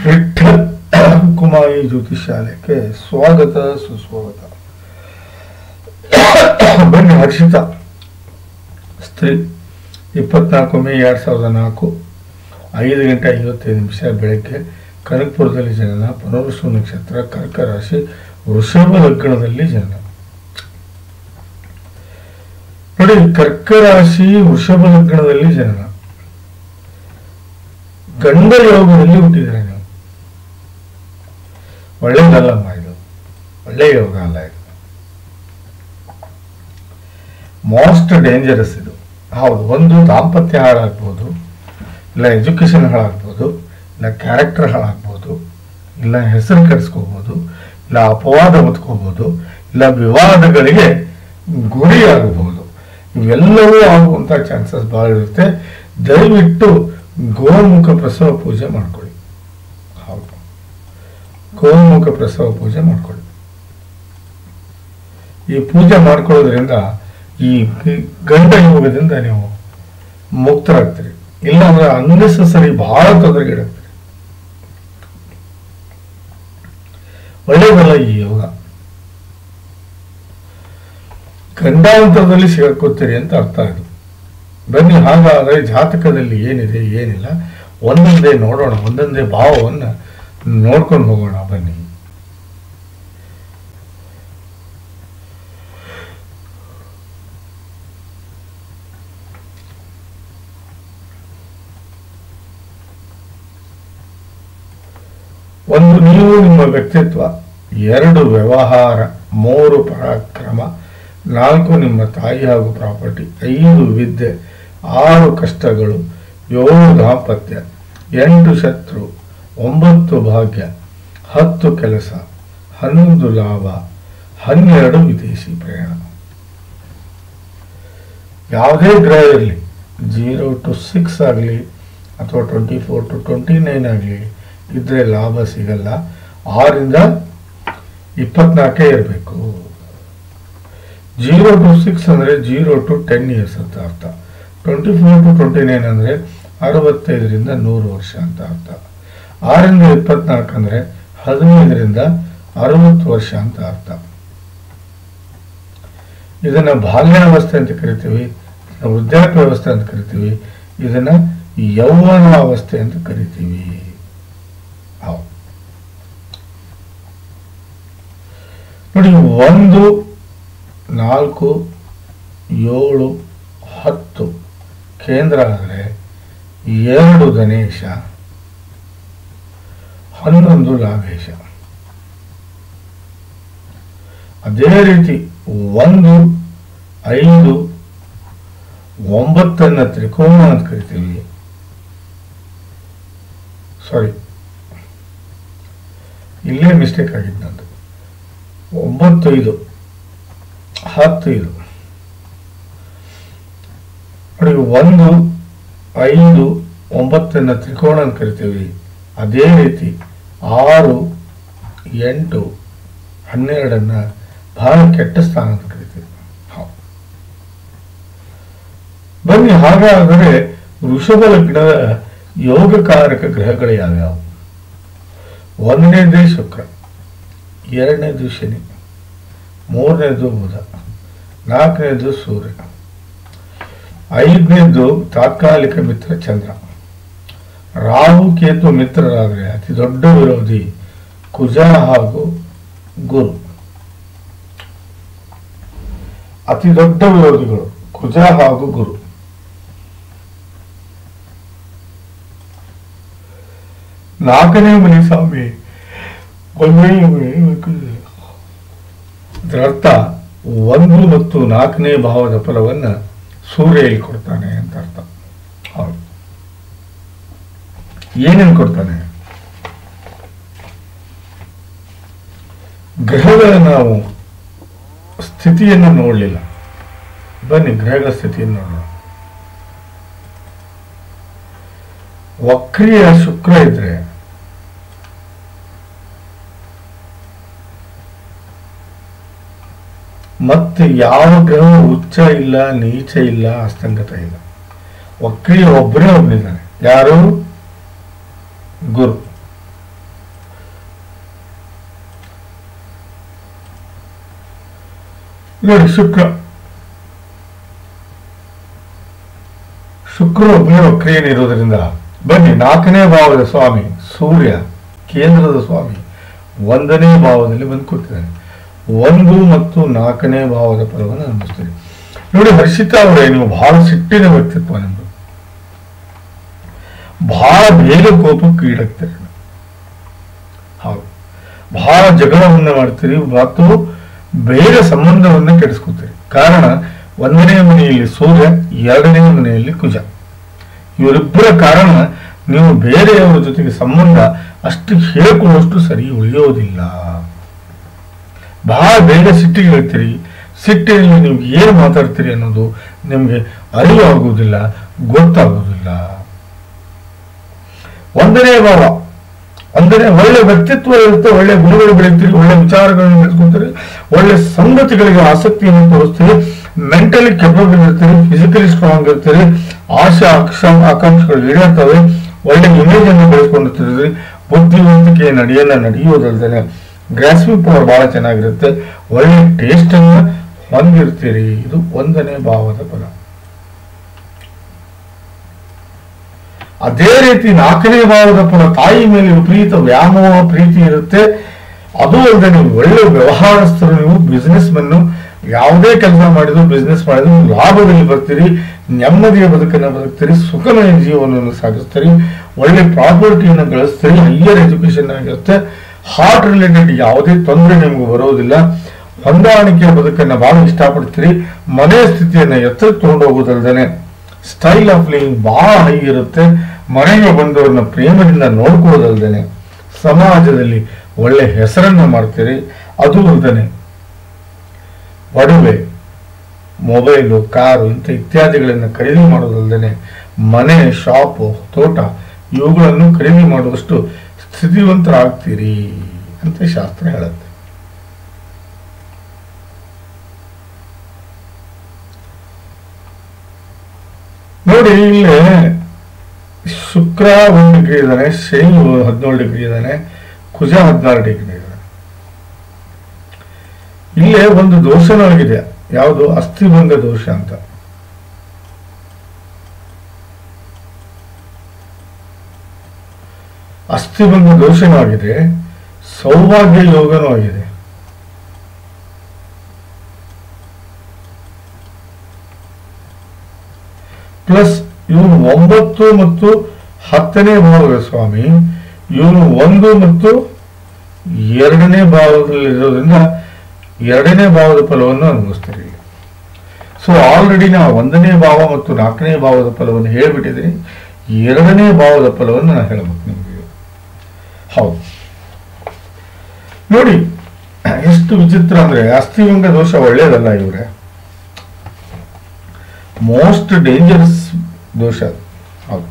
ವಿಠಲ್ ಕುಮಾರಿ ಜ್ಯೋತಿಷಾಲಯಕ್ಕೆ ಸ್ವಾಗತ ಸುಸ್ವಾಗತ. ಬನ್ನಿ. ಹರ್ಷಿತಾ, ಸ್ತ್ರೀ, 24 ಮೇ 2004, 5:55 ಬೆಳಗ್ಗೆ ಕನಕಪುರದಲ್ಲಿ ಜನನ. ಪುನರ್ವಸು ನಕ್ಷತ್ರ, ಕರ್ಕ ರಾಶಿ, ವೃಷಭ ಲಗ್ನದಲ್ಲಿ ಜನನ. ನೋಡಿ, ಕರ್ಕ ರಾಶಿ ವೃಷಭ ಲಗ್ನದಲ್ಲಿ ಜನನ, ಗಂಡ ಯೋಗದಲ್ಲಿ ಹುಟ್ಟಿದ್ರೆ ನೀವು. ಒಳ್ಳೆಯದಲ್ಲಮ್ಮ, ಇದು ಒಳ್ಳೆಯ ಯೋಗ ಅಲ್ಲ. ಇದು ಮೋಸ್ಟ್ ಡೇಂಜರಸ್. ಇದು ಹೌದು. ಒಂದು ದಾಂಪತ್ಯ ಹಾಳಾಗ್ಬೋದು, ಇಲ್ಲ ಎಜುಕೇಶನ್ ಹಾಳಾಗ್ಬೋದು, ಇಲ್ಲ ಕ್ಯಾರೆಕ್ಟರ್ ಹಾಳಾಗ್ಬೋದು, ಇಲ್ಲ ಹೆಸರು ಕೆಡಿಸ್ಕೋಬೋದು, ಇಲ್ಲ ಅಪವಾದ ಹೊತ್ಕೋಬೋದು, ಇಲ್ಲ ವಿವಾದಗಳಿಗೆ ಗುರಿ ಆಗಬಹುದು. ಇವೆಲ್ಲವೂ ಆಗುವಂಥ ಚಾನ್ಸಸ್ ಭಾಳ ಇರುತ್ತೆ. ದಯವಿಟ್ಟು ಗೋಮುಖ ಪ್ರಸವ ಪೂಜೆ ಮಾಡ್ಕೊಳ್ಳಿ. ಹೌದು, ಗೋಮುಖ ಪ್ರಸವ ಪೂಜೆ ಮಾಡ್ಕೊಳ್ಳಿ. ಈ ಪೂಜೆ ಮಾಡ್ಕೊಳ್ಳೋದ್ರಿಂದ ಈ ಗಂಡ ಯೋಗದಿಂದ ನೀವು ಮುಕ್ತರಾಗ್ತೀರಿ. ಇಲ್ಲಾಂದ್ರೆ ಅನ್ನೆಸೆಸರಿ ಬಹಳ ತೊಂದರೆಗಿಡುತ್ತೀರಿ. ಒಳ್ಳೆಯದಲ್ಲ ಈ ಯೋಗ. ಗಂಡಾಂತರದಲ್ಲಿ ಸಿಗಾಕೋತೀರಿ ಅಂತ ಅರ್ಥ ಇದು. ಬನ್ನಿ, ಹಾಗಾದರೆ ಜಾತಕದಲ್ಲಿ ಏನಿದೆ ಏನಿಲ್ಲ ಒಂದೊಂದೇ ನೋಡೋಣ. ಒಂದೊಂದೇ ಭಾವವನ್ನು ನೋಡ್ಕೊಂಡು ಹೋಗೋಣ. ಬನ್ನಿ. ಒಂದು, ನೀವು ನಿಮ್ಮ ವ್ಯಕ್ತಿತ್ವ. 2 ವ್ಯವಹಾರ. 3 ಪರಾಕ್ರಮ. 4 ನಿಮ್ಮ ತಾಯಿ ಹಾಗೂ ಪ್ರಾಪರ್ಟಿ. 5 ವಿದ್ಯೆ. 6 ಕಷ್ಟಗಳು. 7 ದಾಂಪತ್ಯ. 8 ಶತ್ರು. 9 ಭಾಗ್ಯ. 10 ಕೆಲಸ. 11 ಲಾಭ. 12 ವಿದೇಶಿ ಪ್ರಯಾಣ. ಯಾವುದೇ ಗ್ರಹ ಇರಲಿ, 0 to 6 ಆಗಲಿ ಅಥವಾ 24 to 29 ಆಗಲಿ ಇದ್ರೆ ಲಾಭ ಸಿಗಲ್ಲ. 6ರಿಂದ 24 ಇರಬೇಕು. 0 to 6 ಅಂದರೆ 0 to 10 ಇಯರ್ಸ್ ಅಂತ ಅರ್ಥ. 24 to 29 ಅಂದರೆ 65ರಿಂದ 100 ವರ್ಷ ಅಂತ ಅರ್ಥ. 6ರಿಂದ 24 ಅಂದರೆ 15ರಿಂದ 60 ವರ್ಷ ಅಂತ ಅರ್ಥ. ಇದನ್ನ ಬಾಲ್ಯಾವಸ್ಥೆ ಅಂತ ಕರಿತೀವಿ, ವೃದ್ಧಾಪ್ಯಾವಸ್ಥೆ ಅಂತ ಕರಿತೀವಿ, ಇದನ್ನ ಯೌವನಾವಸ್ಥೆ ಅಂತ ಕರಿತೀವಿ. ನೋಡಿ, 1, 4, 7, 10 ಕೇಂದ್ರ ಆದರೆ 2 ಗಣೇಶ, 11 ಲಾಭೇಶ. ಅದೇ ರೀತಿ 1, 5, 9 ತ್ರಿಕೋನ ಅಂತ ಕರಿತೀವಿ. ಸಾರಿ, ಇಲ್ಲೇ ಮಿಸ್ಟೇಕ್ ಆಗಿದ್ದು ನಂದು. 9, 5, 10 ಇದು ನೋಡಿ. 1, 5, 9 ತ್ರಿಕೋನ ಅಂತ ಕರಿತೀವಿ. ಅದೇ ರೀತಿ 6, 8, 12 ಬಹಳ ಕೆಟ್ಟ ಸ್ಥಾನ ಅಂತ ಕರಿತೀವಿ. ಬನ್ನಿ, ಹಾಗಾದರೆ ವೃಷಭ ಲಗ್ನದ ಯೋಗಕಾರಕ ಗ್ರಹಗಳು ಯಾವ್ಯಾವು? 1ನೇದೇ ಶುಕ್ರ, 2ನೇದು ಶನಿ, 3ನೇದು ಬುಧ, 4ನೇದು ಸೂರ್ಯ, 5ನೇದು ತಾತ್ಕಾಲಿಕ ಮಿತ್ರ ಚಂದ್ರ. ರಾಹು ಕೇತು ಮಿತ್ರರಾದರೆ ಅತಿ ದೊಡ್ಡ ವಿರೋಧಿ ಕುಜ ಹಾಗೂ ಗುರು. ಅತಿ ದೊಡ್ಡ ವಿರೋಧಿಗಳು ಕುಜ ಹಾಗೂ ಗುರು. ನಾಲ್ಕನೇ ಮನೆ ಸ್ವಾಮಿ, ಇದರರ್ಥ 1 ಮತ್ತು 4ನೇ ಭಾವದ ಫಲವನ್ನು ಸೂರ್ಯ ಇಲ್ಲಿ ಕೊಡ್ತಾನೆ ಅಂತ ಅರ್ಥ. ಹೌದು, ಏನೇನು ಕೊಡ್ತಾನೆ? ಗ್ರಹಗಳ ನಾವು ಸ್ಥಿತಿಯನ್ನು ನೋಡಲಿಲ್ಲ. ಬನ್ನಿ, ಗ್ರಹಗಳ ಸ್ಥಿತಿಯನ್ನು ನೋಡೋಣ. ವಕ್ರಿಯ ಶುಕ್ರ ಇದ್ರೆ ಮತ್ತೆ ಯಾವ ಗ್ರಹ ಉಚ್ಚ ಇಲ್ಲ, ನೀಚ ಇಲ್ಲ, ಅಸ್ತಂಗತ ಇಲ್ಲ. ವಕ್ರಿಯ ಒಬ್ಬನೇ ಒಬ್ಬನಿದ್ದಾನೆ. ಯಾರು? ಗುರು. ನೋಡಿ ಶುಕ್ರ ಒಬ್ಬನೇ ವಕ್ರಿಯನಿರೋದ್ರಿಂದ ಬನ್ನಿ 4ನೇ ಭಾವದ ಸ್ವಾಮಿ ಸೂರ್ಯ ಕೇಂದ್ರದ ಸ್ವಾಮಿ 1ನೇ ಭಾವದಲ್ಲಿ ಬಂದು ಕೂತಿದ್ದಾನೆ. 1 ಮತ್ತು 4ನೇ ಭಾವದ ಫಲವನ್ನು ಅನುಭವಿಸ್ತೀರಿ. ನೋಡಿ ಹರ್ಷಿತಾ ಅವರೇ, ನೀವು ಬಹಳ ಸಿಟ್ಟಿನ ವ್ಯಕ್ತಿತ್ವ ನಿಮ್ದು. ಬಹಳ ಬೇಗ ಕೋಪಕ್ಕೆ ಈಡಾಗ್ತೀರಿ. ಹೌದು, ಬಹಳ ಜಗಳವನ್ನ ಮಾಡ್ತೀರಿ ಮತ್ತು ಬೇಗ ಸಂಬಂಧವನ್ನ ಕೆಡಿಸ್ಕೊತೀರಿ. ಕಾರಣ 1ನೇ ಮನೆಯಲ್ಲಿ ಸೂರ್ಯ, 2ನೇ ಮನೆಯಲ್ಲಿ ಕುಜ. ಇವರಿಬ್ಬರ ಕಾರಣ ನೀವು ಬೇರೆಯವರ ಜೊತೆಗೆ ಸಂಬಂಧ ಅಷ್ಟು ಹೇಳಿಕೊಳ್ಳುವಷ್ಟು ಸರಿ ಉಳಿಯೋದಿಲ್ಲ. ಬಹಳ ಬೇಗ ಸಿಟ್ಟಿಗೆ ಹೇಳ್ತೀರಿ. ಸಿಟ್ಟಿನಲ್ಲಿ ನೀವು ಏನು ಮಾತಾಡ್ತೀರಿ ಅನ್ನೋದು ನಿಮ್ಗೆ ಅರಿವು ಆಗುವುದಿಲ್ಲ, ಗೊತ್ತಾಗುವುದಿಲ್ಲ. 1ನೇ ಭಾವ ಅಂದರೆ ಒಳ್ಳೆ ವ್ಯಕ್ತಿತ್ವ ಇರುತ್ತೆ, ಒಳ್ಳೆ ಗುಣಗಳು ಬೆಳೀತೀರಿ, ಒಳ್ಳೆ ವಿಚಾರಗಳನ್ನು ಬೆಳೆಸ್ಕೊತೀರಿ, ಒಳ್ಳೆ ಸಂಗತಿಗಳಿಗೆ ಆಸಕ್ತಿಯನ್ನು ತೋರಿಸ್ತೀರಿ, ಮೆಂಟಲಿ ಕೆಪಬಲ್ ಇರ್ತೀರಿ, ಫಿಸಿಕಲಿ ಸ್ಟ್ರಾಂಗ್ ಇರ್ತೀರಿ, ಆಕಾಂಕ್ಷೆಗಳು ಈಡೇರ್ತವೆ, ಒಳ್ಳೆ ಇಮೇಜ್ ಅನ್ನು ಬೆಳೆಸ್ಕೊಂಡಿರ್ತೀರಿ, ಬುದ್ಧಿವಂತಿಕೆ ನಡೆಯೋದಲ್ದೇನೆ ಗ್ರಾಸ್ಪಿಂಗ್ ಪವರ್ ಬಹಳ ಚೆನ್ನಾಗಿರುತ್ತೆ, ಒಳ್ಳೆ ಟೇಸ್ಟ್ ಅನ್ನು ಹೊಂದಿರ್ತೀರಿ. ಇದು 1ನೇ ಭಾವದ ಫಲ. ಅದೇ ರೀತಿ 4ನೇ ಭಾವದ ಫಲ ತಾಯಿ ಮೇಲೆ ವಿಪರೀತ ವ್ಯಾಮೋಹ ಪ್ರೀತಿ ಇರುತ್ತೆ. ಅದು ಅಲ್ಲದೆ ನೀವು ಒಳ್ಳೆ ವ್ಯವಹಾರಸ್ಥರು, ನೀವು ಬಿಸ್ನೆಸ್ ಮನ್ನು, ಯಾವುದೇ ಕೆಲಸ ಮಾಡಿದ್ರು ಬಿಸ್ನೆಸ್ ಮಾಡಿದ್ರು ಲಾಭದಲ್ಲಿ ಬರ್ತೀರಿ, ನೆಮ್ಮದಿಯ ಬದುಕನ್ನು ಬದುಕ್ತೀರಿ, ಸುಖಮಯ ಜೀವನವನ್ನು ಸಾಗಿಸ್ತೀರಿ, ಒಳ್ಳೆ ಪ್ರಾಪರ್ಟಿಯನ್ನು ಗಳಿಸ್ತೀರಿ, ಹೈಯರ್ ಎಜುಕೇಶನ್ ಆಗಿರುತ್ತೆ. ಹಾರ್ಟ್ ರಿಲೇಟೆಡ್ ಯಾವುದೇ ತೊಂದರೆ ನಿಮ್ಗೆ ಬರೋದಿಲ್ಲ. ಹೊಂದಾಣಿಕೆಯ ಬದುಕನ್ನು ಬಹಳ ಇಷ್ಟಪಡ್ತೀರಿ. ಮನೆಯ ಸ್ಥಿತಿಯನ್ನು ಎತ್ತರಕ್ಕೆ ತಗೊಂಡು ಹೋಗೋದಲ್ದೇನೆ ಸ್ಟೈಲ್ ಆಫ್ ಲಿವಿಂಗ್ ಬಹಳ ಹೈ ಇರುತ್ತೆ. ಮನೆಗೆ ಬಂದವರನ್ನ ಪ್ರೇಮದಿಂದ ನೋಡ್ಕೊಳ್ಳೋದಲ್ದೇನೆ ಸಮಾಜದಲ್ಲಿ ಒಳ್ಳೆ ಹೆಸರನ್ನ ಮಾಡ್ತೀರಿ. ಅದು ಅಲ್ದೇನೆ ಒಡವೆ, ಮೊಬೈಲು, ಕಾರು ಇಂಥ ಇತ್ಯಾದಿಗಳನ್ನು ಖರೀದಿ ಮಾಡೋದಲ್ದೇನೆ ಮನೆ, ಶಾಪು, ತೋಟ ಇವುಗಳನ್ನು ಖರೀದಿ ಮಾಡುವಷ್ಟು ಸ್ಥಿತಿವಂತರಾಗ್ತೀರಿ ಅಂತ ಶಾಸ್ತ್ರ ಹೇಳುತ್ತೆ. ನೋಡಿ, ಇಲ್ಲಿ ಶುಕ್ರ 1 ಡಿಗ್ರಿ ಇದ್ದಾನೆ, ಶನಿ 17 ಡಿಗ್ರಿ ಇದ್ದಾನೆ, ಕುಜ 16 ಡಿಗ್ರಿ ಇದ್ದಾನೆ. ಇಲ್ಲೇ ಒಂದು ದೋಷನೂ ಆಗಿದೆ. ಯಾವುದು? ಅಸ್ಥಿಭಂಗ ದೋಷ ಅಂತ. ಅಸ್ಥಿಭಂಗ ದೋಷನೂ ಆಗಿದೆ, ಸೌಭಾಗ್ಯ ಯೋಗನೂ ಆಗಿದೆ. ಪ್ಲಸ್ ಇವನು 9 ಮತ್ತು 10ನೇ ಭಾವದ ಸ್ವಾಮಿ, ಇವನು 1 ಮತ್ತು 2ನೇ ಭಾವದಲ್ಲಿರೋದ್ರಿಂದ 2ನೇ ಭಾವದ ಫಲವನ್ನು ಅನುಭವಿಸ್ತಾರೆ. ಸೊ ಆಲ್ರೆಡಿ ನಾವು 1ನೇ ಭಾವ ಮತ್ತು 4ನೇ ಭಾವದ ಫಲವನ್ನು ಹೇಳ್ಬಿಟ್ಟಿದ್ದೀನಿ. 2ನೇ ಭಾವದ ಫಲವನ್ನು ನಾನು ಹೇಳ್ಬೇಕು ನಿಮಗೆ. ಹೌದು, ನೋಡಿ ಎಷ್ಟು ವಿಚಿತ್ರ ಅಂದ್ರೆ ಅಸ್ಥಿಭಂಗ ದೋಷ ಒಳ್ಳೇದಲ್ಲ ಇವ್ರೆ, ಮೋಸ್ಟ್ ಡೇಂಜರಸ್ ದೋಷ. ಹೌದು,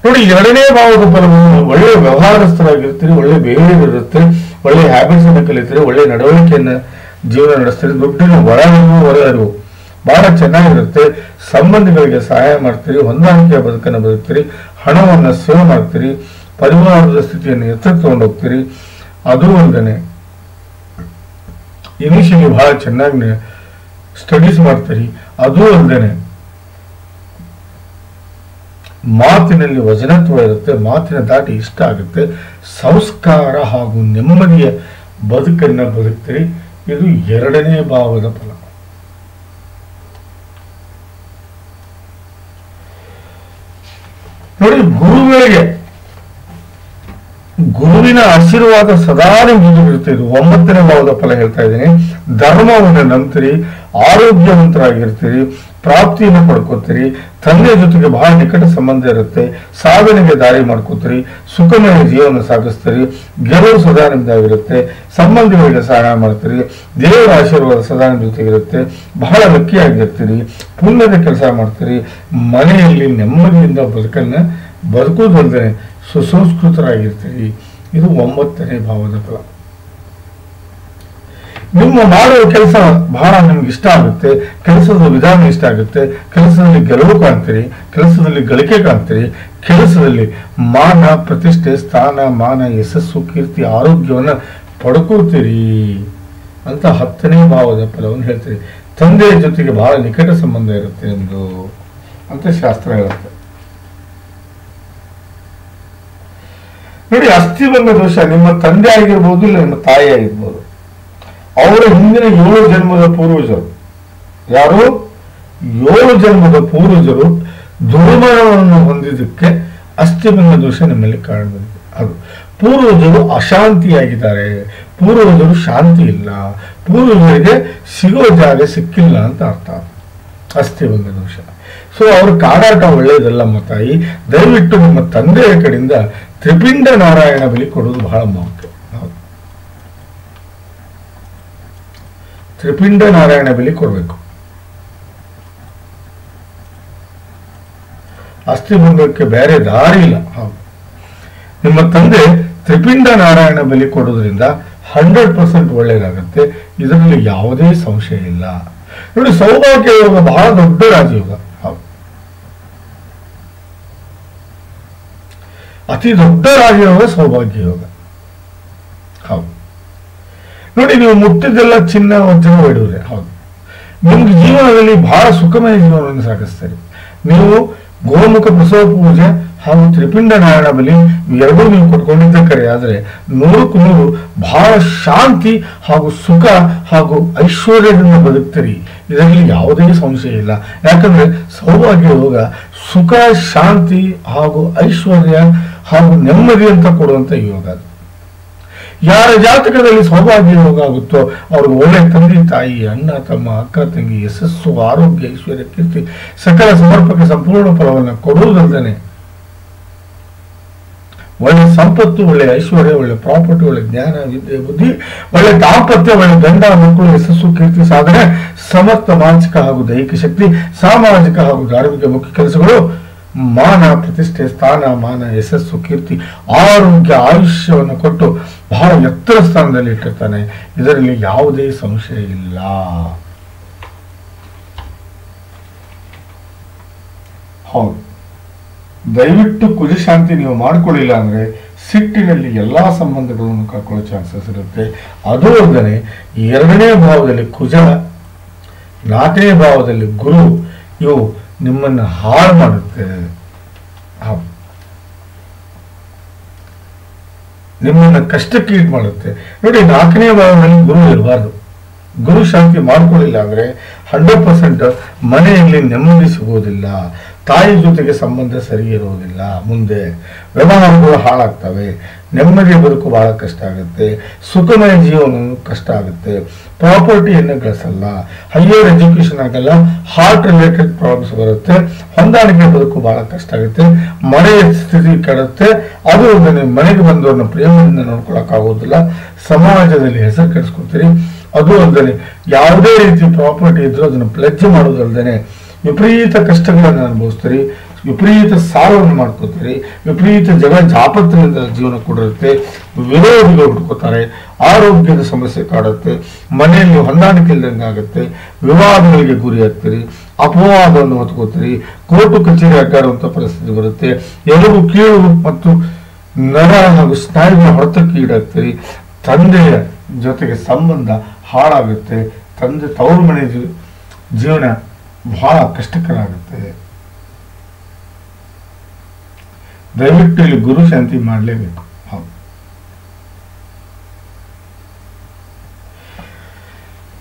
ನೋಡಿ 2ನೇ ಭಾವದ ಫಲವನ್ನು ಒಳ್ಳೆ ವ್ಯವಹಾರಸ್ಥರಾಗಿರ್ತೀರಿ, ಒಳ್ಳೆ ಬಿಹೇವಿಯರ್ ಇರುತ್ತೆ, ಒಳ್ಳೆ ಹ್ಯಾಬಿಟ್ಸ್ ಅನ್ನು ಕಲಿತೀರಿ, ಒಳ್ಳೆ ನಡವಳಿಕೆಯನ್ನ ಜೀವನ ನಡೆಸ್ತೀರಿ, ದುಡ್ಡಿನ ಹೊರ ಬಹಳ ಚೆನ್ನಾಗಿರುತ್ತೆ, ಸಂಬಂಧಿಗಳಿಗೆ ಸಹಾಯ ಮಾಡ್ತೀರಿ, ಹೊಂದಾಣಿಕೆಯ ಬದುಕನ್ನು ಬದುಕ್ತೀರಿ, ಹಣವನ್ನು ಸೇವ್ ಮಾಡ್ತೀರಿ, ಪರಿವಾರದ ಸ್ಥಿತಿಯನ್ನು ಎತ್ತರಕ್ಕೆ ತಗೊಂಡೋಗ್ತೀರಿ. ಅದು ಅಲ್ಲದೆ ಇನಿಷಿಯಲಿ ಬಹಳ ಚೆನ್ನಾಗಿ ಸ್ಟಡೀಸ್ ಮಾಡ್ತೀರಿ. ಅದು ಅಲ್ಲದೆ ಮಾತಿನಲ್ಲಿ ವಚನತ್ವ ಇರುತ್ತೆ, ಮಾತಿನ ದಾಟಿ ಇಷ್ಟ ಆಗುತ್ತೆ, ಸಂಸ್ಕಾರ ಹಾಗೂ ನೆಮ್ಮದಿಯ ಬದುಕನ್ನ ಬದುಕ್ತೀರಿ. ಇದು 2ನೇ ಭಾವದ ಫಲ. ನೋಡಿ, ಗುರುವಿನ ಆಶೀರ್ವಾದ ಸದಾ ನಿಮ್ಗೆ ಇರುತ್ತೆ. ಇದು 9ನೇ ಭಾವದ ಫಲ ಹೇಳ್ತಾ ಇದ್ದೀನಿ. ಧರ್ಮವನ್ನು ನಂಬ್ತೀರಿ, ಆರೋಗ್ಯವಂತರಾಗಿರ್ತೀರಿ, ಪ್ರಾಪ್ತಿಯನ್ನು ಪಡ್ಕೋತೀರಿ, ತಂದೆಯ ಜೊತೆಗೆ ಬಹಳ ನಿಕಟ ಸಂಬಂಧ ಇರುತ್ತೆ, ಸಾಧನೆಗೆ ದಾರಿ ಮಾಡ್ಕೋತೀರಿ, ಸುಖಮಯ ಜೀವನ ಸಾಗಿಸ್ತೀರಿ, ಗೆಲುವು ಸದಾ ನಿಮ್ದಾಗಿರುತ್ತೆ, ಸಂಬಂಧಿಗಳಿಗೆ ಸಹಾಯ ಮಾಡ್ತೀರಿ, ದೇವರ ಆಶೀರ್ವಾದ ಸದಾ ನಿಮ್ ಜೊತೆಗಿರುತ್ತೆ, ಬಹಳ ಲಕ್ಕಿಯಾಗಿರ್ತೀರಿ, ಪುಣ್ಯದ ಕೆಲಸ ಮಾಡ್ತೀರಿ, ಮನೆಯಲ್ಲಿ ನೆಮ್ಮದಿಯಿಂದ ಬದುಕೋದಲ್ದೇ ಸುಸಂಸ್ಕೃತರಾಗಿರ್ತೀರಿ. ಇದು 9ನೇ ಭಾವದ ಫಲ. ನಿಮ್ಮ ಮಾಡುವ ಕೆಲಸ ಬಹಳ ನಿಮ್ಗೆ ಇಷ್ಟ ಆಗುತ್ತೆ, ಕೆಲಸದ ವಿಧಾನ ಇಷ್ಟ ಆಗುತ್ತೆ, ಕೆಲಸದಲ್ಲಿ ಗೆಲುವು ಕಾಣ್ತೀರಿ, ಕೆಲಸದಲ್ಲಿ ಗಳಿಕೆ ಕಾಣ್ತೀರಿ, ಕೆಲಸದಲ್ಲಿ ಮಾನ ಪ್ರತಿಷ್ಠೆ, ಸ್ಥಾನ ಮಾನ, ಯಶಸ್ಸು, ಕೀರ್ತಿ, ಆರೋಗ್ಯವನ್ನ ಪಡ್ಕೋತೀರಿ. ಅಂತ 10ನೇ ಭಾವದ ಫಲವನ್ನು ಹೇಳ್ತೀರಿ. ತಂದೆಯ ಜೊತೆಗೆ ಬಹಳ ನಿಕಟ ಸಂಬಂಧ ಇರುತ್ತೆ ನಿಮ್ದು ಅಂತ ಶಾಸ್ತ್ರ ಹೇಳುತ್ತೆ. ನೋಡಿ, ಅಸ್ಥಿಭಂಗ ದೋಷ ನಿಮ್ಮ ತಂದೆ ಆಗಿರ್ಬೋದು, ಇಲ್ಲ ನಿಮ್ಮ ತಾಯಿ ಆಗಿರ್ಬೋದು, ಅವರ ಹಿಂದಿನ 7 ಜನ್ಮದ ಪೂರ್ವಜರು, ಯಾರು 7 ಜನ್ಮದ ಪೂರ್ವಜರು ದುರ್ಮರಣವನ್ನು ಹೊಂದಿದ್ದಕ್ಕೆ ಅಸ್ಥಿಭಂಗ ದೋಷ ನಿಮ್ಮಲ್ಲಿ ಕಾರಣ ಬಂದಿದೆ. ಅದು ಪೂರ್ವಜರು ಅಶಾಂತಿಯಾಗಿದ್ದಾರೆ, ಪೂರ್ವಜರು ಶಾಂತಿ ಇಲ್ಲ, ಪೂರ್ವಜರಿಗೆ ಸಿಗೋ ಜಾಗ ಸಿಕ್ಕಿಲ್ಲ ಅಂತ ಅರ್ಥ. ಅಸ್ಥಿಭಂಗ ದೋಷ. ಸೊ ಅವ್ರ ಕಾಡಾಟ ಒಳ್ಳೆಯದಲ್ಲ ತಾಯಿ. ದಯವಿಟ್ಟು ನಿಮ್ಮ ತಂದೆಯ ಕಡೆಯಿಂದ ತ್ರಿಪಿಂಡ ನಾರಾಯಣ ಬಲಿ ಕೊಡೋದು ಬಹಳ ಮುಖ್ಯ. ತ್ರಿಪಿಂಡ ನಾರಾಯಣ ಬಲಿ ಕೊಡಬೇಕು. ಅಸ್ಥಿಭಂಗಕ್ಕೆ ಬೇರೆ ದಾರಿ ಇಲ್ಲ. ನಿಮ್ಮ ತಂದೆ ತ್ರಿಪಿಂಡ ನಾರಾಯಣ ಬಲಿ ಕೊಡೋದ್ರಿಂದ 100% ಒಳ್ಳೇದಾಗತ್ತೆ. ಇದರಲ್ಲಿ ಯಾವುದೇ ಸಂಶಯ ಇಲ್ಲ. ನೋಡಿ, ಸೌಭಾಗ್ಯ ಯೋಗ ಬಹಳ ದೊಡ್ಡ ರಾಜಯೋಗ, ಅತಿ ದೊಡ್ಡ ರಾಜಯೋಗ ಸೌಭಾಗ್ಯ ಯೋಗ. ಹೌದು ನೋಡಿ, ನೀವು ಮುಟ್ಟಿದ್ದೆಲ್ಲ ಚಿನ್ನ ವಜ್ರ ಹೊಡೆಯುವುದೇ. ಹೌದು, ನಿಮ್ಗೆ ಜೀವನದಲ್ಲಿ ಬಹಳ ಸುಖಮಯ ಜೀವನವನ್ನು ಸಾಗಿಸ್ತಾರೆ. ನೀವು ಗೋಮುಖ ಪ್ರಸವ ಪೂಜೆ ಹಾಗೂ ತ್ರಿಪಿಂಡ ನಾರಾಯಣ ಬಲಿ ಎರಡೂ ನೀವು ಕೊಟ್ಕೊಂಡಿದ್ದ ಕರೆ. ಆದರೆ 100ಕ್ಕೆ 100 ಬಹಳ ಶಾಂತಿ ಹಾಗೂ ಸುಖ ಹಾಗೂ ಐಶ್ವರ್ಯದಿಂದ ಬದುಕ್ತೀರಿ. ಇದರಲ್ಲಿ ಯಾವುದೇ ಸಂಶಯ ಇಲ್ಲ. ಯಾಕಂದ್ರೆ ಸೌಭಾಗ್ಯ ಯೋಗ ಸುಖ, ಶಾಂತಿ ಹಾಗೂ ಐಶ್ವರ್ಯ ಹಾಗೂ ನೆಮ್ಮದಿ ಅಂತ ಕೊಡುವಂತ ಯೋಗ. ಯಾರ ಜಾತಕದಲ್ಲಿ ಸೌಭಾಗ್ಯ ಯೋಗ ಆಗುತ್ತೋ ಅವ್ರಿಗೆ ಒಳ್ಳೆ ತಂದೆ ತಾಯಿ, ಅಣ್ಣ ತಮ್ಮ, ಅಕ್ಕ ತಂಗಿ, ಯಶಸ್ಸು, ಆರೋಗ್ಯ, ಐಶ್ವರ್ಯ, ಕೀರ್ತಿ, ಸಕಲ ಸಮರ್ಪಕ ಸಂಪೂರ್ಣ ಫಲವನ್ನು ಕೊಡುವುದಲ್ಲದೆ ಒಳ್ಳೆ ಸಂಪತ್ತು, ಒಳ್ಳೆ ಐಶ್ವರ್ಯ, ಒಳ್ಳೆ ಪ್ರಾಪರ್ಟಿ, ಒಳ್ಳೆ ಜ್ಞಾನ, ವಿದ್ಯೆ, ಬುದ್ಧಿ, ಒಳ್ಳೆ ದಾಂಪತ್ಯ, ಒಳ್ಳೆ ಗಂಡ ಮಕ್ಕಳು, ಯಶಸ್ಸು, ಕೀರ್ತಿ, ಸಾಧನೆ, ಸಮರ್ಥ ಮಾನಸಿಕ ಹಾಗೂ ದೈಹಿಕ ಶಕ್ತಿ, ಸಾಮಾಜಿಕ ಹಾಗೂ ಧಾರ್ಮಿಕ ಮುಖ್ಯ ಕೆಲಸಗಳು, ಮಾನ, ಪ್ರತಿಷ್ಠೆ, ಸ್ಥಾನ, ಮಾನ, ಯಶಸ್ಸು, ಕೀರ್ತಿ, ಆರೋಗ್ಯ, ಆಯುಷ್ಯವನ್ನು ಕೊಟ್ಟು ಬಹಳ ಎತ್ತರ ಸ್ಥಾನದಲ್ಲಿ ಇಟ್ಟಿರ್ತಾನೆ. ಇದರಲ್ಲಿ ಯಾವುದೇ ಸಂಶಯ ಇಲ್ಲ. ಹೌದು, ದಯವಿಟ್ಟು ಕುಜಶಾಂತಿ ನೀವು ಮಾಡ್ಕೊಳ್ಳಿಲ್ಲ ಅಂದ್ರೆ ಸಿಟ್ಟಿನಲ್ಲಿ ಎಲ್ಲಾ ಸಂಬಂಧಗಳನ್ನು ಕಳ್ಕೊಳ್ಳೋ ಚಾನ್ಸಸ್ ಇರುತ್ತೆ. ಅದು ಅಲ್ಲದೆ 2ನೇ ಭಾವದಲ್ಲಿ ಕುಜ, 4ನೇ ಭಾವದಲ್ಲಿ ಗುರು, ಇವು ನಿಮ್ಮನ್ನು ಹಾಳು ಮಾಡುತ್ತೆ. ನಿಮ್ಮನ್ನ ಕಷ್ಟಕ್ಕೆ ಈಡು ಮಾಡುತ್ತೆ. ನೋಡಿ, 4ನೇ ಭಾವದಲ್ಲಿ ಗುರು ಇರಬಾರ್ದು. ಗುರು ಶಾಂತಿ ಮಾಡ್ಕೊಳ್ಳಿಲ್ಲ ಅಂದ್ರೆ 100% ಮನೆಯಲ್ಲಿ ನೆಮ್ಮದಿ ಸಿಗೋದಿಲ್ಲ. ತಾಯಿ ಜೊತೆಗೆ ಸಂಬಂಧ ಸರಿ ಇರುವುದಿಲ್ಲ. ಮುಂದೆ ವ್ಯವಹಾರಗಳು ಹಾಳಾಗ್ತವೆ. ನೆಮ್ಮದಿಯ ಬದುಕು ಬಹಳ ಕಷ್ಟ ಆಗುತ್ತೆ. ಸುಖಮಯ ಜೀವನ ಕಷ್ಟ ಆಗುತ್ತೆ. ಪ್ರಾಪರ್ಟಿಯನ್ನು ಗಳಿಸಲ್ಲ. ಹೈಯರ್ ಎಜುಕೇಶನ್ ಆಗಲ್ಲ. ಹಾರ್ಟ್ ರಿಲೇಟೆಡ್ ಪ್ರಾಬ್ಲಮ್ಸ್ ಬರುತ್ತೆ. ಹೊಂದಾಣಿಕೆ ಬದುಕು ಬಹಳ ಕಷ್ಟ ಆಗುತ್ತೆ. ಮನೆಯ ಸ್ಥಿತಿ ಕೆಡುತ್ತೆ. ಅದು ಮನೆಗೆ ಬಂದವ್ರನ್ನ ಪ್ರೇಮದಿಂದ ನೋಡ್ಕೊಳಕ್ ಆಗೋದಿಲ್ಲ. ಸಮಾಜದಲ್ಲಿ ಹೆಸರು ಕೆಡಿಸ್ಕೊತೀರಿ. ಅದು ಅಲ್ಲದೆ ಯಾವುದೇ ರೀತಿ ಪ್ರಾಪರ್ಟಿ ಇದ್ರೂ ಅದನ್ನು ಪ್ಲೆಜ್ ಮಾಡೋದಲ್ದೇನೆ ವಿಪರೀತ ಕಷ್ಟಗಳನ್ನು ಅನುಭವಿಸ್ತೀರಿ. ವಿಪರೀತ ಸಾಲವನ್ನು ಮಾಡ್ಕೋತೀರಿ. ವಿಪರೀತ ಜಾಪತ್ರದಿಂದ ಜೀವನ ಕೊಡಿರುತ್ತೆ. ವಿರೋಧಿಗಳು ಹುಡ್ಕೋತಾರೆ. ಆರೋಗ್ಯದ ಸಮಸ್ಯೆ ಕಾಡುತ್ತೆ. ಮನೆಯಲ್ಲಿ ಹೊಂದಾಣಿಕೆ ಇಲ್ದಂಗೆ ಆಗುತ್ತೆ. ವಿವಾದಗಳಿಗೆ ಗುರಿ ಆಗ್ತೀರಿ. ಅಪವಾದವನ್ನು ಹೊತ್ಕೋತೀರಿ. ಕೋರ್ಟು ಕಚೇರಿ ಅಡ್ಡಾಡುವಂತ ಪರಿಸ್ಥಿತಿ ಬರುತ್ತೆ. ಎಲುಬು, ಕೀಳು ಮತ್ತು ನರ ಹಾಗೂ ಸ್ನಾಯುಗಳ ಹೊಡೆತಕ್ಕೆ ಈಡಾಗ್ತೀರಿ. ತಂದೆಯ ಜೊತೆಗೆ ಸಂಬಂಧ ಹಾಳಾಗುತ್ತೆ. ತಂದೆ ತವರು ಮನೆ ಜೀವನ ಬಹಳ ಕಷ್ಟಕರ ಆಗುತ್ತೆ. ದಯವಿಟ್ಟು ಇಲ್ಲಿ ಗುರು ಶಾಂತಿ ಮಾಡಲೇಬೇಕು. ಹೌದು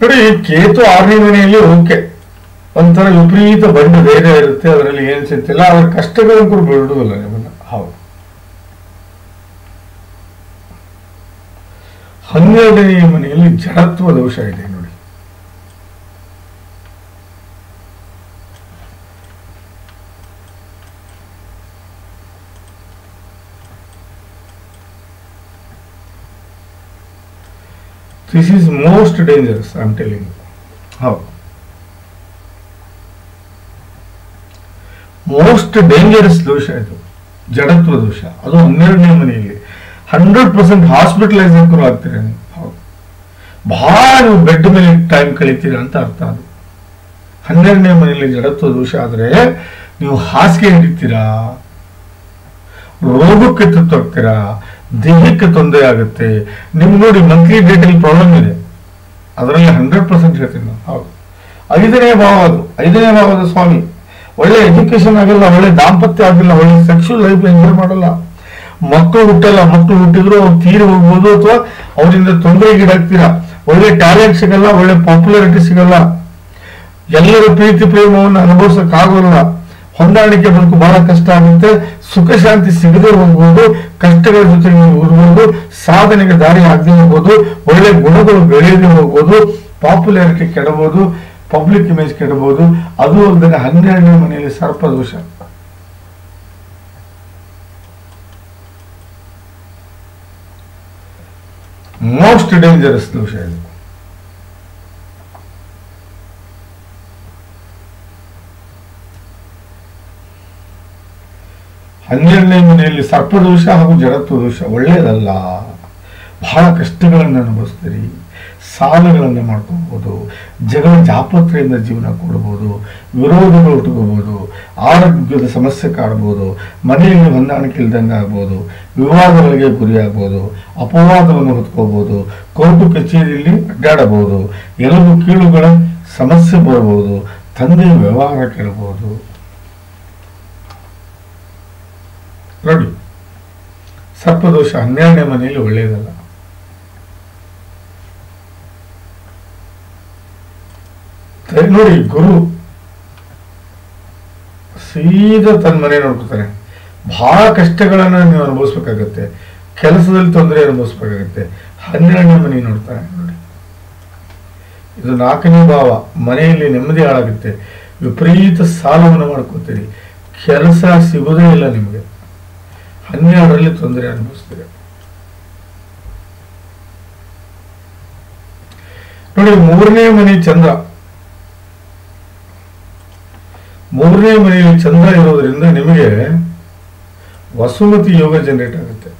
ನೋಡಿ, ಕೇತು 6ನೇ ಮನೆಯಲ್ಲಿ ಓಕೆ, ಒಂಥರ ವಿಪರೀತ ಬಂಡ ಧೈರ್ಯ ಇರುತ್ತೆ. ಅದರಲ್ಲಿ ಏನ್ ಚಿಂತಿಲ್ಲ. ಅವರ ಕಷ್ಟಗಳನ್ನು ಕೂಡ ಬಿಡುವುದಿಲ್ಲ ನಿಮ್ಮನ್ನ. ಹೌದು, 12ನೇ ಮನೆಯಲ್ಲಿ ಜಡತ್ವ ದೋಷ ಇದೆ ನೋಡಿ. This is most dangerous, I am telling you. How? Most dangerous ದೋಷ ಇದು ಜಡತ್ವ ದೋಷ. ಅದು 12ನೇ ಮನೆಯಲ್ಲಿ 100% ಹಾಸ್ಪಿಟಲೈಸ್ ಆಗ್ತೀರ ನೀವು. ಹೌದು, ಬಹಳ ನೀವು ಬೆಡ್ ಮೇಲೆ ಟೈಮ್ ಕಳಿತೀರ ಅಂತ ಅರ್ಥ. ಅದು 12ನೇ ಮನೆಯಲ್ಲಿ ಜಡತ್ವ ದೋಷ ಆದ್ರೆ ನೀವು ಹಾಸಿಗೆ ಹಿಡಿತೀರಾ, ರೋಗಕ್ಕೆ ತುತ್ತಾಗ್ತೀರಾ, ದೇಹಕ್ಕೆ ತೊಂದರೆ ಆಗುತ್ತೆ. ನಿಮ್ಗೆ ನೋಡಿ ಮಂತ್ಲಿ ಡೇಟಲ್ಲಿ ಪ್ರಾಬ್ಲಮ್ ಇದೆ. ಅದರಲ್ಲಿ 100% ಹೇಳ್ತೀನಿ ನಾನು. ಹೌದು, 5ನೇ ಭಾವ, ಅದು 5ನೇ ಭಾವದ ಸ್ವಾಮಿ. ಒಳ್ಳೆ ಎಜುಕೇಶನ್ ಆಗಲ್ಲ, ಒಳ್ಳೆ ದಾಂಪತ್ಯ ಆಗಿಲ್ಲ, ಒಳ್ಳೆ ಸೆಕ್ಷುವಲ್ ಲೈಫ್ ಎಂಜಾಯ್ ಮಾಡಲ್ಲ, ಮಕ್ಕಳು ಹುಟ್ಟಲ್ಲ, ಮಕ್ಕಳು ಹುಟ್ಟಿದ್ರು ಅವ್ರು ತೀರಿ ಹೋಗ್ಬೋದು ಅಥವಾ ಅವರಿಂದ ತೊಂದರೆಗೀಡಾಗ್ತೀರಾ, ಒಳ್ಳೆ ಟ್ಯಾಲೆಂಟ್ ಸಿಗಲ್ಲ, ಒಳ್ಳೆ ಪಾಪ್ಯುಲಾರಿಟಿ ಸಿಗಲ್ಲ, ಎಲ್ಲರ ಪ್ರೀತಿ ಪ್ರೇಮವನ್ನು ಅನುಭವಿಸಕ್ಕಾಗಲ್ಲ, ಹೊಂದಾಣಿಕೆ ಬದುಕು ಬಹಳ ಕಷ್ಟ ಆಗುತ್ತೆ, ಸುಖ ಶಾಂತಿ ಸಿಗದೆ ಹೋಗ್ಬೋದು, ಕಷ್ಟಗಳ ಜೊತೆಗೆ ಇರ್ಬೋದು, ಸಾಧನೆಗೆ ದಾರಿ ಆಗದೆ ಹೋಗ್ಬೋದು, ಒಳ್ಳೆ ಗುಣಗಳು ಬೆಳೆಯದೆ ಹೋಗ್ಬೋದು, ಪಾಪ್ಯುಲಾರಿಟಿ ಕೆಡಬಹುದು, ಪಬ್ಲಿಕ್ ಇಮೇಜ್ ಕೆಡಬಹುದು. ಅದು ಅಲ್ಲದೆ 12ನೇ ಮನೆಯಲ್ಲಿ ಸರ್ಪದೋಷ. ಮೋಸ್ಟ್ ಡೇಂಜರಸ್ ದೋಷ ಇದು. ಹನ್ನೆರಡನೇ ಮನೆಯಲ್ಲಿ ಸರ್ಪದೋಷ ಹಾಗೂ ಜಡತ್ವ ದೋಷ ಒಳ್ಳೆಯದಲ್ಲ. ಬಹಳ ಕಷ್ಟಗಳನ್ನು ಅನುಭವಿಸ್ತೀರಿ, ಸಾಲಗಳನ್ನು ಮಾಡ್ಕೋಬಹುದು, ಜಗಳ ಜಾಪತ್ರೆಯಿಂದ ಜೀವನ ಕೊಡಬಹುದು, ವಿರೋಧಗಳು ಹುಟ್ಟುಕೋಬಹುದು, ಆರೋಗ್ಯದ ಸಮಸ್ಯೆ ಕಾಡಬಹುದು, ಮನೆಯಲ್ಲಿ ಹೊಂದಾಣಿಕೆ ಇಲ್ದಂಗೆ ಆಗ್ಬೋದು, ವಿವಾದಗಳಿಗೆ ಗುರಿಯಾಗಬಹುದು, ಅಪವಾದವನ್ನು ಹೊತ್ಕೋಬಹುದು, ಕೋರ್ಟು ಕಚೇರಿಯಲ್ಲಿ ಅಡ್ಡಾಡಬಹುದು, ಎಲುಬು ಕೀಳುಗಳ ಸಮಸ್ಯೆ ಬರಬಹುದು, ತಂದೆಯ ವ್ಯವಹಾರ ಕೇಳಬಹುದು. ನೋಡಿ, ಸರ್ಪದೋಷ 12ನೇ ಮನೆಯಲ್ಲಿ ಒಳ್ಳೆಯದಲ್ಲ. ನೋಡಿ, ಗುರು ಸೀದಾ ತನ್ನ ಮನೆ ನೋಡ್ಕೊತಾನೆ. ಬಹಳ ಕಷ್ಟಗಳನ್ನ ನೀವು ಅನುಭವಿಸ್ಬೇಕಾಗತ್ತೆ, ಕೆಲಸದಲ್ಲಿ ತೊಂದರೆ ಅನುಭವಿಸ್ಬೇಕಾಗತ್ತೆ. 12ನೇ ಮನೆ ನೋಡ್ತಾನೆ. ನೋಡಿ, ಇದು 4ನೇ ಭಾವ. ಮನೆಯಲ್ಲಿ ನೆಮ್ಮದಿ ಹಾಳಾಗುತ್ತೆ, ವಿಪರೀತ ಸಾಲವನ್ನು ಮಾಡ್ಕೋತೀರಿ, ಕೆಲಸ ಸಿಗೋದೇ ಇಲ್ಲ ನಿಮಗೆ, 12ರಲ್ಲಿ ತೊಂದರೆ ಅನುಭವಿಸ್ತೀರಿ. ನೋಡಿ, 3ನೇ ಮನೆ ಚಂದ್ರ. 3ನೇ ಮನೆಯಲ್ಲಿ ಚಂದ್ರ ಇರೋದ್ರಿಂದ ನಿಮಗೆ ವಸುಮತಿ ಯೋಗ ಜನರೇಟ್ ಆಗುತ್ತೆ.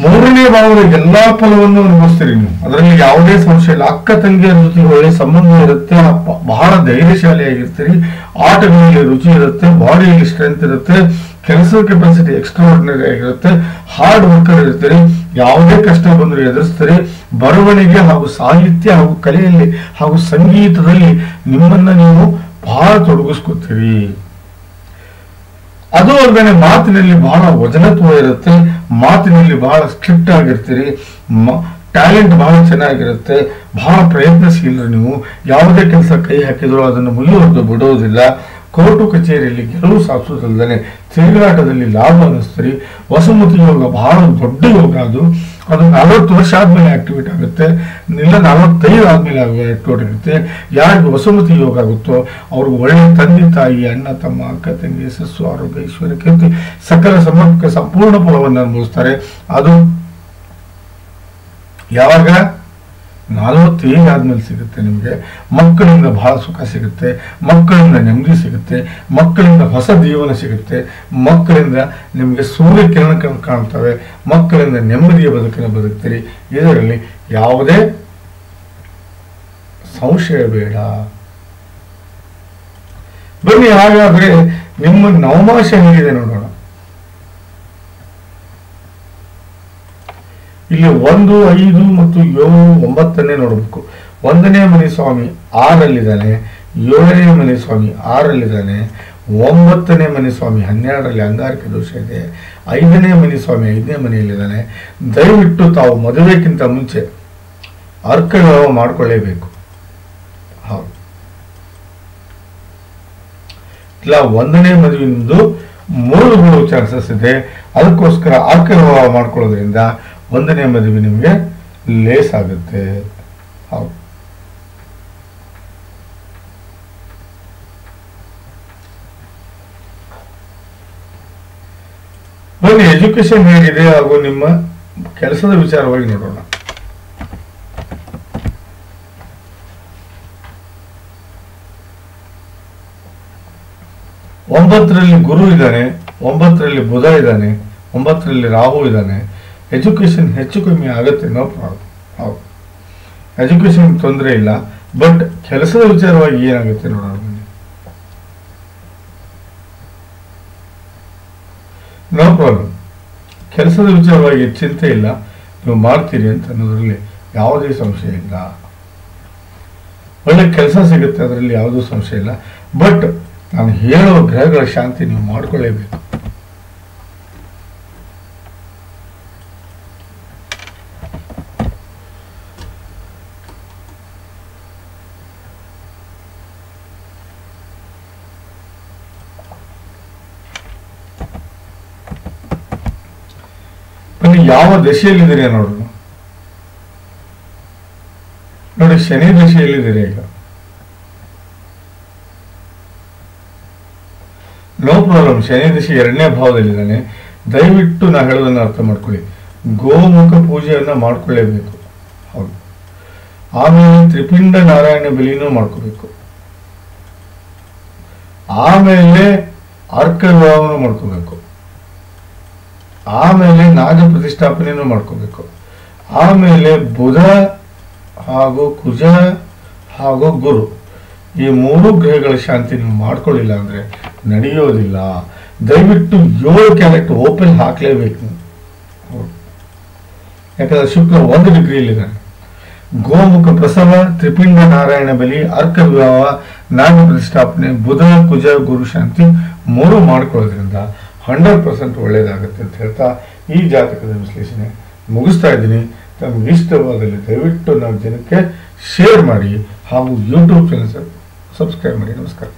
ಮೂರನೇ ಭಾವದ ಎಲ್ಲಾ ಫಲವನ್ನು ಅನುಭವಿಸ್ತೀರಿ ನೀವು, ಅದರಲ್ಲಿ ಯಾವುದೇ ಸಂಶಯ ಇಲ್ಲ. ಅಕ್ಕ ತಂಗಿಯರ ಜೊತೆ ಒಳ್ಳೆ ಸಂಬಂಧ ಇರುತ್ತೆ, ಬಹಳ ಧೈರ್ಯಶಾಲಿಯಾಗಿರ್ತೀರಿ, ಆಟಗಳಲ್ಲಿ ರುಚಿ ಇರುತ್ತೆ, ಬಾಡಿಯಲ್ಲಿ ಸ್ಟ್ರೆಂತ್ ಇರುತ್ತೆ, ಕೆಲಸದ ಕೆಪಾಸಿಟಿ ಎಕ್ಸ್ಟ್ರಾರ್ಡಿನರಿ ಆಗಿರುತ್ತೆ, ಹಾರ್ಡ್ ವರ್ಕರ್ ಇರ್ತೀರಿ, ಯಾವುದೇ ಕಷ್ಟ ಬಂದರೂ ಎದುರಿಸ್ತೀರಿ, ಬರವಣಿಗೆ ಹಾಗೂ ಸಾಹಿತ್ಯ ಹಾಗೂ ಕಲೆಯಲ್ಲಿ ಹಾಗೂ ಸಂಗೀತದಲ್ಲಿ ನಿಮ್ಮನ್ನ ನೀವು ಬಹಳ ತೊಡಗಿಸ್ಕೊತೀರಿ. ಅದು ಅಲ್ಲದೆ ಮಾತಿನಲ್ಲಿ ಬಹಳ ವಚನತ್ವ ಇರುತ್ತೆ, ಮಾತಿನಲ್ಲಿ ಬಹಳ ಸ್ಟ್ರಿಕ್ಟ್ ಆಗಿರ್ತೀರಿ, ಟ್ಯಾಲೆಂಟ್ ಬಹಳ ಚೆನ್ನಾಗಿರುತ್ತೆ, ಬಹಳ ಪ್ರಯತ್ನಶೀಲರು ನೀವು. ಯಾವುದೇ ಕೆಲಸ ಕೈ ಹಾಕಿದ್ರು ಅದನ್ನು ಮುಗಿಯುವುದು ಬಿಡೋದಿಲ್ಲ. ಕೋರ್ಟು ಕಚೇರಿಯಲ್ಲಿ ಗೆಲುವು ಸಾಧಿಸೋದಲ್ಲದೆ ತಿರುಗಾಟದಲ್ಲಿ ಲಾಭ ಅನ್ನಿಸ್ತೀರಿ. ವಸುಮತಿ ಯೋಗ ಬಹಳ ದೊಡ್ಡ ಯೋಗ, ಅದು 40 ವರ್ಷ ಆದ್ಮೇಲೆ ಆಕ್ಟಿವೇಟ್ ಆಗುತ್ತೆ, ಇಲ್ಲ 45 ಆದ್ಮೇಲೆ ಆಕ್ಟಿವೇಟ್ ಆಗುತ್ತೆ. ಯಾರಿಗೆ ವಸುಮತಿ ಯೋಗ ಆಗುತ್ತೋ ಅವ್ರಿಗೆ ಒಳ್ಳೆ ತಂದೆ ತಾಯಿ, ಅಣ್ಣ ತಮ್ಮ, ಅಕ್ಕ ತಂಗಿ, ಸಸ್ಸು, ಆರೋಗ್ಯ, ಐಶ್ವರ್ಯ, ಕೀರ್ತಿ, ಸಕಲ ಸಮರ್ಪಕ ಸಂಪೂರ್ಣ ಫಲವನ್ನು ಅನುಭವಿಸ್ತಾರೆ. ಅದು ಯಾವಾಗ 45 ಆದ್ಮೇಲೆ ಸಿಗುತ್ತೆ. ನಿಮಗೆ ಮಕ್ಕಳಿಂದ ಬಹಳ ಸುಖ ಸಿಗುತ್ತೆ, ಮಕ್ಕಳಿಂದ ನೆಮ್ಮದಿ ಸಿಗುತ್ತೆ, ಮಕ್ಕಳಿಂದ ಹೊಸ ಜೀವನ ಸಿಗುತ್ತೆ, ಮಕ್ಕಳಿಂದ ನಿಮಗೆ ಸೂರ್ಯ ಕಿರಣಗಳು ಕಾಣ್ತವೆ, ಮಕ್ಕಳಿಂದ ನೆಮ್ಮದಿಯ ಬದುಕನ್ನು ಬದುಕ್ತೀರಿ. ಇದರಲ್ಲಿ ಯಾವುದೇ ಸಂಶಯ ಬೇಡ. ಬನ್ನಿ ಹಾಗಾದ್ರೆ ನಿಮ್ಮ ನವಮಾಶ ಹೇಗಿದೆ ನೋಡೋಣ. ಇಲ್ಲಿ 1, 5 ಮತ್ತು 7, 9ನೇ ನೋಡಬೇಕು. 1ನೇ ಮನೆ ಸ್ವಾಮಿ 6ರಲ್ಲಿದ್ದಾನೆ, 7ನೇ ಮನೆ ಸ್ವಾಮಿ 6ರಲ್ಲಿದ್ದಾನೆ, 9ನೇ ಮನೆ ಸ್ವಾಮಿ 12ರಲ್ಲಿ ಅಂಗಾರಕ ದೋಷ ಇದೆ, 5ನೇ ಮನೆ ಸ್ವಾಮಿ 5ನೇ ಮನೆಯಲ್ಲಿದ್ದಾನೆ. ದಯವಿಟ್ಟು ತಾವು ಮದುವೆಗಿಂತ ಮುಂಚೆ ಅರ್ಕ ವಿವಾಹ ಮಾಡಿಕೊಳ್ಳೇಬೇಕು. ಹೌದು, ಇಲ್ಲ 1ನೇ ಮದುವಿನಿಂದ ಮುರಿದುಕೊಳ್ಳುವ ಚಾನ್ಸಸ್ ಇದೆ. ಅದಕ್ಕೋಸ್ಕರ ಅರ್ಕ ವಿವಾಹ ಮಾಡ್ಕೊಳ್ಳೋದ್ರಿಂದ 1ನೇ ಮದುವೆ ನಿಮಗೆ ಲೇಸ್ ಆಗುತ್ತೆ. ಹೌದು, ಬನ್ನಿ ಎಜುಕೇಶನ್ ಹೇಗಿದೆ ಹಾಗೂ ನಿಮ್ಮ ಕೆಲಸದ ವಿಚಾರವಾಗಿ ನೋಡೋಣ. ಒಂಬತ್ತರಲ್ಲಿ ಗುರು ಇದ್ದಾನೆ, 9ರಲ್ಲಿ ಬುಧ ಇದ್ದಾನೆ, 9ರಲ್ಲಿ ರಾಹು ಇದ್ದಾನೆ. ಎಜುಕೇಶನ್ ಹೆಚ್ಚು ಕಮ್ಮಿ ಆಗುತ್ತೆ, ನೋ ಪ್ರಾಬ್ಲಮ್. ಹೌದು, ಎಜುಕೇಶನ್ ತೊಂದರೆ ಇಲ್ಲ. ಬಟ್ ಕೆಲಸದ ವಿಚಾರವಾಗಿ ಏನಾಗುತ್ತೆ ನೋಡೋಣ. ಕೆಲಸದ ವಿಚಾರವಾಗಿ ಚಿಂತೆ ಇಲ್ಲ, ನೀವು ಮಾಡ್ತೀರಿ ಅಂತ ಅನ್ನೋದ್ರಲ್ಲಿ ಯಾವುದೇ ಸಂಶಯ ಇಲ್ಲ. ಒಳ್ಳೆ ಕೆಲಸ ಸಿಗುತ್ತೆ, ಅದರಲ್ಲಿ ಯಾವುದೂ ಸಂಶಯ ಇಲ್ಲ. ಬಟ್ ನಾನು ಹೇಳುವ ಗ್ರಹಗಳ ಶಾಂತಿ ನೀವು ಮಾಡಿಕೊಳ್ಳೇಬೇಕು. ಯಾವ ದಶೆಯಲ್ಲಿದ್ದೀರಿ ನೋಡೋಣ. ನೋಡಿ, ಶನಿ ದಶೆಯಲ್ಲಿದ್ದೀರಿ ಈಗ. No problem. ಶನಿ ದಶೆ 2ನೇ ಭಾವದಲ್ಲಿದ್ದಾನೆ. ದಯವಿಟ್ಟು ನಾ ಹೇಳೋದನ್ನ ಅರ್ಥ ಮಾಡ್ಕೊಳ್ಳಿ. ಗೋಮುಖ ಪೂಜೆಯನ್ನ ಮಾಡ್ಕೊಳ್ಳೇಬೇಕು. ಹೌದು. ಆಮೇಲೆ ತ್ರಿಪಿಂಡ ನಾರಾಯಣ ಬಲಿನೂ ಮಾಡ್ಕೋಬೇಕು. ಆಮೇಲೆ ಅರ್ಕ ವಿವಾಹವನ್ನು ಮಾಡ್ಕೋಬೇಕು. ಆಮೇಲೆ ನಾಗ ಪ್ರತಿಷ್ಠಾಪನೆಯನ್ನು ಮಾಡ್ಕೋಬೇಕು. ಆಮೇಲೆ ಬುಧ ಹಾಗೂ ಕುಜ ಹಾಗೂ ಗುರು, ಈ 3 ಗ್ರಹಗಳ ಶಾಂತಿ ನೀವು ಮಾಡ್ಕೊಳ್ಳಿಲ್ಲ ಅಂದ್ರೆ ನಡೆಯೋದಿಲ್ಲ. ದಯವಿಟ್ಟು 7 ಕ್ಯಾರೆಟ್ ಓಪನ್ ಹಾಕ್ಲೇಬೇಕು. ಯಾಕಂದ್ರೆ ಶುಕ್ರ 1 ಡಿಗ್ರಿಯಲ್ಲಿದ್ದಾನೆ. ಗೋಮುಖ ಪ್ರಸವ, ತ್ರಿಪಿಂಡ ನಾರಾಯಣ ಬಲಿ, ಅರ್ಕ ವಿವಾಹ, ನಾಗ ಪ್ರತಿಷ್ಠಾಪನೆ, ಬುಧ ಕುಜ ಗುರು ಶಾಂತಿ 3 ಮಾಡ್ಕೊಳ್ಳೋದ್ರಿಂದ 100% ಒಳ್ಳೇದಾಗುತ್ತೆ ಅಂತ ಹೇಳ್ತಾ ಈ ಜಾತಕದ ವಿಶ್ಲೇಷಣೆ ಮುಗಿಸ್ತಾ ಇದ್ದೀನಿ. ತಮಗೆ ಇಷ್ಟವಾದಲ್ಲಿ ದಯವಿಟ್ಟು ನಾವು ಜನಕ್ಕೆ ಶೇರ್ ಮಾಡಿ ಹಾಗೂ ಯೂಟ್ಯೂಬ್ ಚಾನಲ್ ಸಬ್ಸ್ಕ್ರೈಬ್ ಮಾಡಿ. ನಮಸ್ಕಾರ.